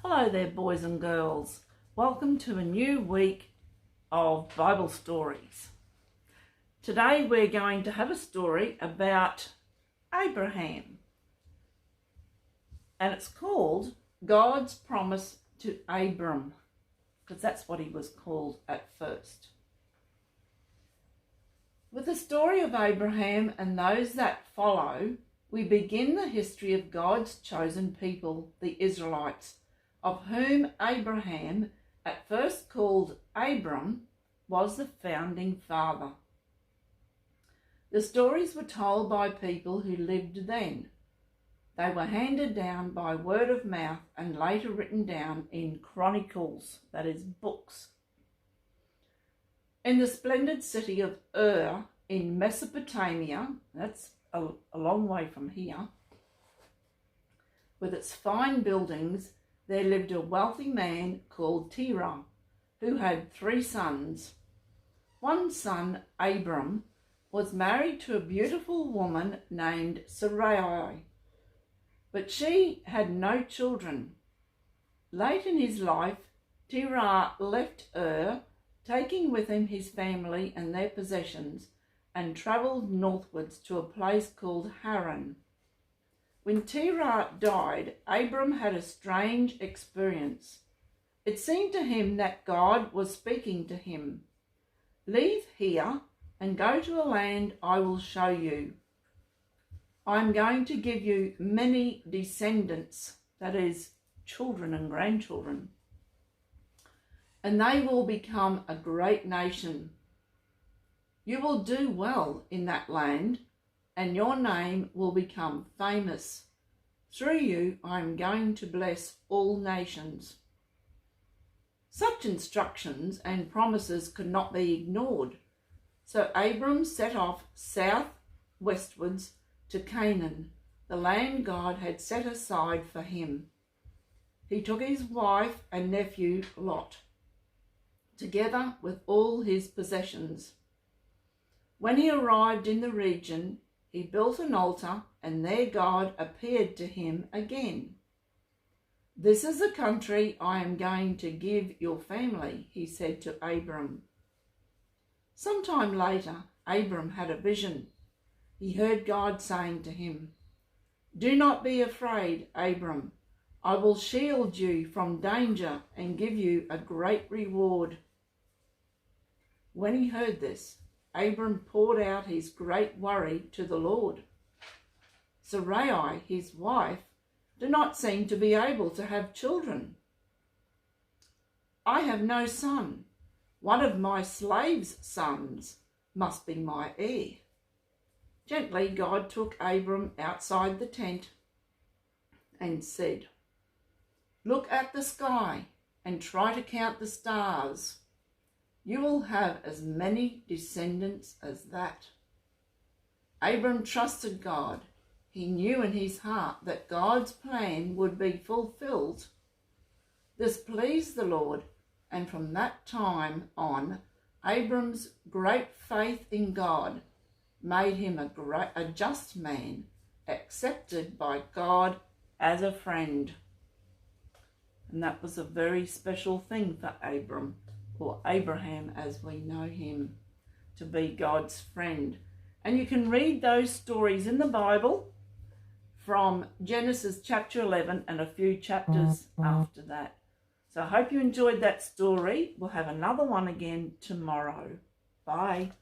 Hello there, boys and girls. Welcome to a new week of Bible stories. Today we're going to have a story about Abraham. And it's called God's Promise to Abram, because that's what he was called at first. With the story of Abraham and those that follow, we begin the history of God's chosen people, the Israelites, of whom Abraham, at first called Abram, was the founding father. The stories were told by people who lived then. They were handed down by word of mouth and later written down in chronicles, that is, books. In the splendid city of Ur in Mesopotamia, that's a long way from here, with its fine buildings, there lived a wealthy man called Terah, who had 3 sons. One son, Abram, was married to a beautiful woman named Sarai, but she had no children. Late in his life, Terah left Ur, taking with him his family and their possessions, and travelled northwards to a place called Haran. When Terah died, Abram had a strange experience. It seemed to him that God was speaking to him. "Leave here and go to a land I will show you. I am going to give you many descendants," that is, children and grandchildren, "and they will become a great nation. You will do well in that land, and your name will become famous. Through you, I am going to bless all nations." Such instructions and promises could not be ignored. So Abram set off south-westwards to Canaan, the land God had set aside for him. He took his wife and nephew Lot, together with all his possessions. When he arrived in the region, he built an altar, and there God appeared to him again. "This is the country I am going to give your family," he said to Abram. Sometime later, Abram had a vision. He heard God saying to him, "Do not be afraid, Abram. I will shield you from danger and give you a great reward." When he heard this, Abram poured out his great worry to the Lord. Sarai, his wife, did not seem to be able to have children. "I have no son. One of my slaves' sons must be my heir." Gently, God took Abram outside the tent and said, "Look at the sky and try to count the stars. You will have as many descendants as that." Abram trusted God. He knew in his heart that God's plan would be fulfilled. This pleased the Lord, and from that time on, Abram's great faith in God made him a just man, accepted by God as a friend. And that was a very special thing for Abram, or Abraham as we know him, to be God's friend. And you can read those stories in the Bible from Genesis chapter 11 and a few chapters after that. So I hope you enjoyed that story. We'll have another one again tomorrow. Bye.